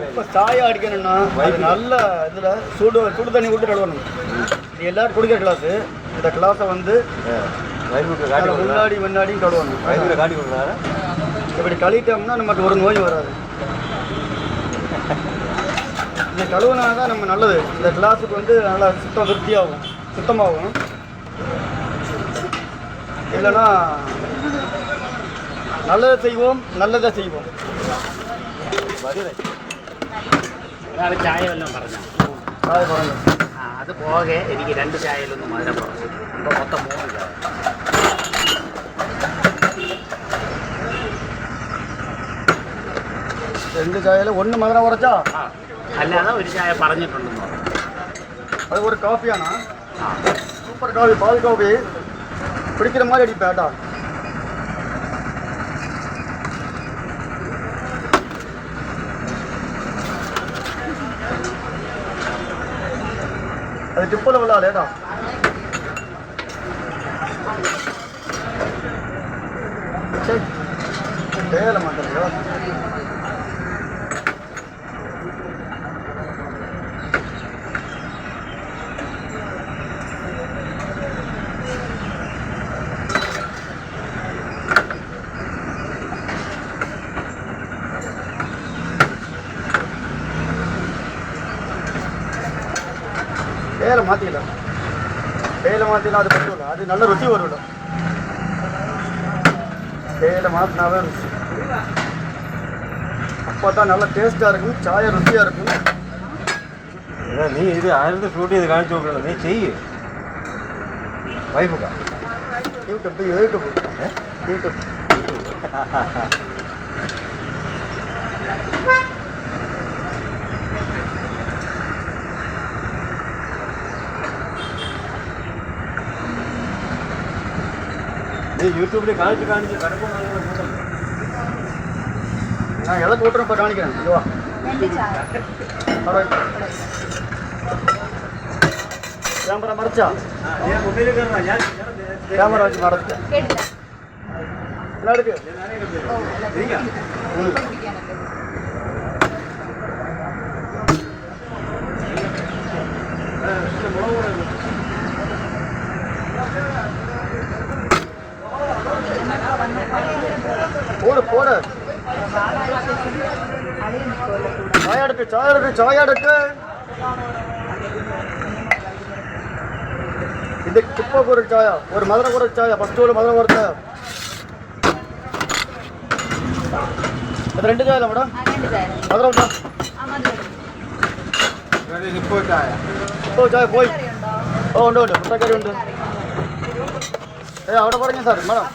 இப்போ சாயம் அடிக்கணும்னா அது நல்ல இதில் சுடு தண்ணி விட்டு கழுவணும். இது எல்லாரும் குடிக்கிற கிளாஸு. இந்த கிளாஸை வந்து முன்னாடியும் கழுவணும். காட்டி கொடுக்குறாரு. இப்படி கழுவிட்டோம்னா நமக்கு ஒரு நோய் வராது. இந்த கழுவுனா தான் நம்ம நல்லது. இந்த கிளாஸுக்கு வந்து நல்லா சுத்தமாகும். இல்லைன்னா நல்லதை செய்வோம். ഒരാൾ ചായ വല്ലതും പറഞ്ഞു. അത് പോകെ എനിക്ക് 2 ചായയിലൊന്നും മധുരം പറഞ്ഞു. അപ്പോൾ മൊത്തം 3 ചായ. രണ്ട് ചായയിൽ 1 മധുരം കുറച്ചാ അല്ലാതെ ഒരു ചായ പറഞ്ഞിട്ടുണ്ടെന്ന് പറഞ്ഞു. அது ஒரு காஃபியாண்ணா? சூப்பர் காஃபி, பால் காஃபி பிடிக்கிற மாதிரி அடிப்பேன் ஏட்டா. அது டிப்பில் விழாது ஏட்டா. சரி தேயில மாட்டேங்க. தேயிலை மாற்றிக்கலாம். அது பரவாயில்ல. அது நல்ல ருசி வரும்ல. தேயிலை மாற்றினாவே ருசி. அப்போ தான் நல்லா டேஸ்ட்டாக இருக்கும். சாய ருசியாக இருக்கும். நீ இது ஆயிரத்து ஷூட்டி இது காணிச்சு விட்றல. நீ செய் வைஃபுக்கா யூடியூப். யூடியூப்ல காணிச்சு நான் எதை போட்டுறேன் இப்போ காணிக்கிறேன். இதுவா கேமரா மறைச்சா கேமரா வச்சு மறைச்சேன். என்ன இருக்கு? போடு சாயா எடுக்கு. இந்த குப்பைக்கு ஒரு சாயா, ஒரு மதுரை ஒரு சாயா, ஃபஸ்ட்டு ஒரு மதுரை ஒரு சாயா. அது 2 சாயா மேடம். மதுரை உண்டா? இப்போ சாயா போய் ഉണ്ട് മുട്ടക്കറി ഉണ്ട്. അവിടെ പറഞ്ഞു സാർ മേഡം.